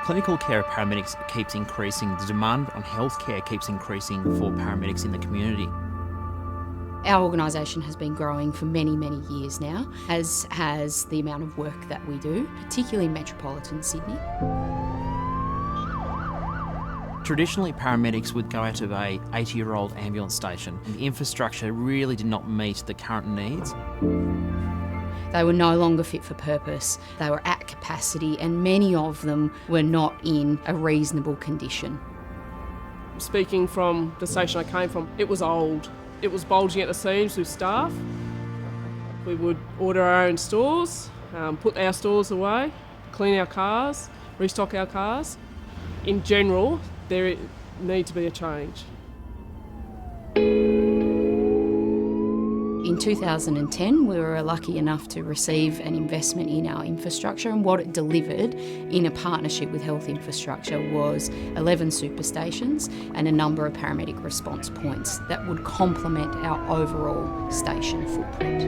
clinical care of paramedics keeps increasing. The demand on healthcare keeps increasing for paramedics in the community. Our organisation has been growing for many, many years now, as has the amount of work that we do, particularly in metropolitan Sydney. Traditionally, paramedics would go out of a 80-year-old ambulance station. The infrastructure really did not meet the current needs. They were no longer fit for purpose. They were at capacity, and many of them were not in a reasonable condition. Speaking from the station I came from, it was old. It was bulging at the seams with staff. We would order our own stores, put our stores away, clean our cars, restock our cars. In general, there needs to be a change. In 2010, we were lucky enough to receive an investment in our infrastructure, and what it delivered in a partnership with Health Infrastructure was 11 superstations and a number of paramedic response points that would complement our overall station footprint.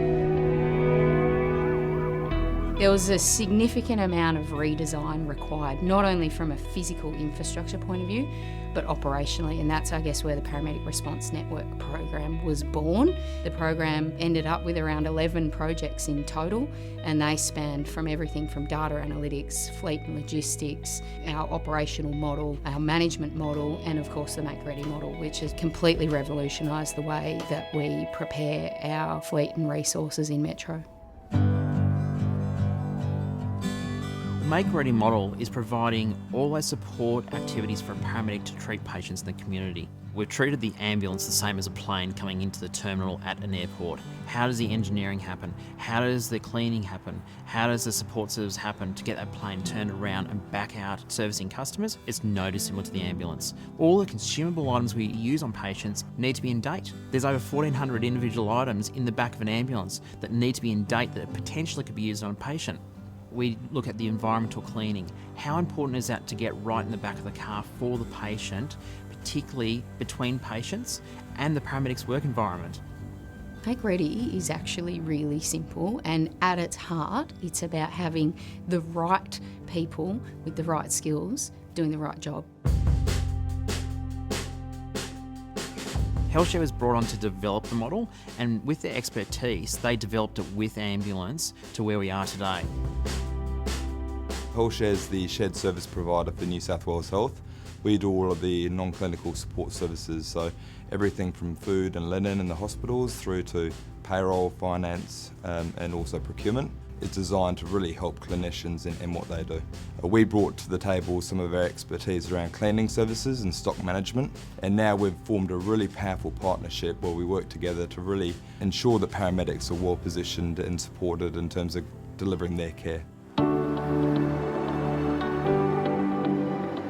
There was a significant amount of redesign required, not only from a physical infrastructure point of view, but operationally, and that's, I guess, where the Paramedic Response Network program was born. The program ended up with around 11 projects in total, and they spanned from everything from data analytics, fleet and logistics, our operational model, our management model, and of course the Make Ready model, which has completely revolutionised the way that we prepare our fleet and resources in Metro. The Make Ready model is providing all those support activities for a paramedic to treat patients in the community. We've treated the ambulance the same as a plane coming into the terminal at an airport. How does the engineering happen? How does the cleaning happen? How does the support service happen to get that plane turned around and back out servicing customers? It's no dissimilar to the ambulance. All the consumable items we use on patients need to be in date. There's over 1,400 individual items in the back of an ambulance that need to be in date that potentially could be used on a patient. We look at the environmental cleaning. How important is that to get right in the back of the car for the patient, particularly between patients and the paramedic's work environment? Make Ready is actually really simple, and at its heart, it's about having the right people with the right skills doing the right job. HealthShare was brought on to develop the model, and with their expertise, they developed it with ambulance to where we are today. HealthShare is the shared service provider for New South Wales Health. We do all of the non-clinical support services, so everything from food and linen in the hospitals through to payroll, finance, and also procurement. It's designed to really help clinicians in what they do. We brought to the table some of our expertise around cleaning services and stock management, and now we've formed a really powerful partnership where we work together to really ensure that paramedics are well positioned and supported in terms of delivering their care.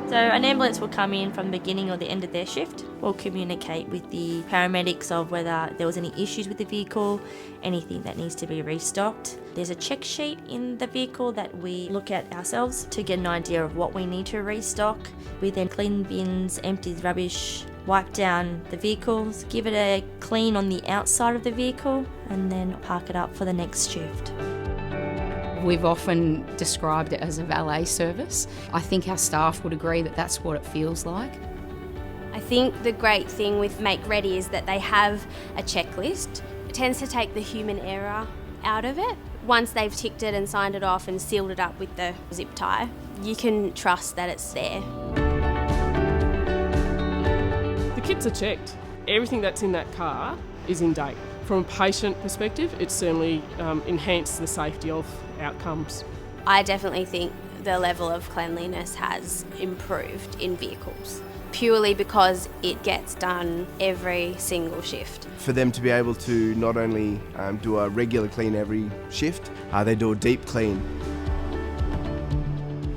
So an ambulance will come in from the beginning or the end of their shift. We'll communicate with the paramedics of whether there was any issues with the vehicle, anything that needs to be restocked. There's a check sheet in the vehicle that we look at ourselves to get an idea of what we need to restock. We then clean bins, empty rubbish, wipe down the vehicles, give it a clean on the outside of the vehicle, and then park it up for the next shift. We've often described it as a valet service. I think our staff would agree that that's what it feels like. I think the great thing with Make Ready is that they have a checklist. It tends to take the human error out of it. Once they've ticked it and signed it off and sealed it up with the zip tie, you can trust that it's there. The kits are checked. Everything that's in that car is in date. From a patient perspective, it's certainly enhanced the safety of outcomes. I definitely think the level of cleanliness has improved in vehicles, purely because it gets done every single shift. For them to be able to not only do a regular clean every shift, they do a deep clean.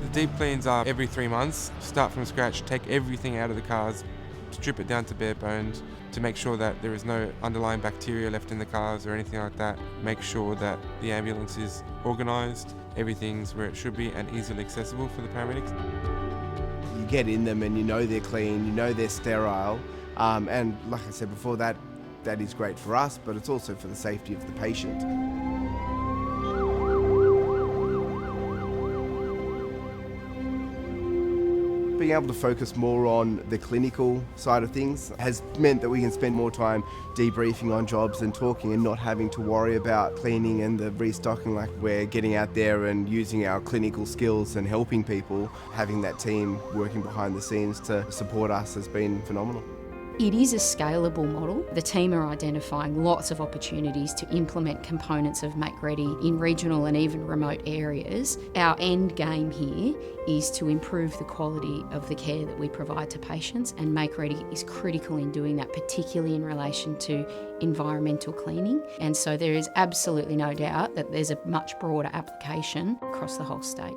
The deep cleans are every 3 months. Start from scratch, take everything out of the cars, strip it down to bare bones to make sure that there is no underlying bacteria left in the cars or anything like that. Make sure that the ambulance is organised, everything's where it should be and easily accessible for the paramedics. You get in them and you know they're clean, you know they're sterile, and like I said before, that is great for us, but it's also for the safety of the patient. being able to focus more on the clinical side of things has meant that we can spend more time debriefing on jobs and talking and not having to worry about cleaning and the restocking. Like, we're getting out there and using our clinical skills and helping people. Having that team working behind the scenes to support us has been phenomenal. It is a scalable model. The team are identifying lots of opportunities to implement components of Make Ready in regional and even remote areas. Our end game here is to improve the quality of the care that we provide to patients, and Make Ready is critical in doing that, particularly in relation to environmental cleaning. And so there is absolutely no doubt that there's a much broader application across the whole state.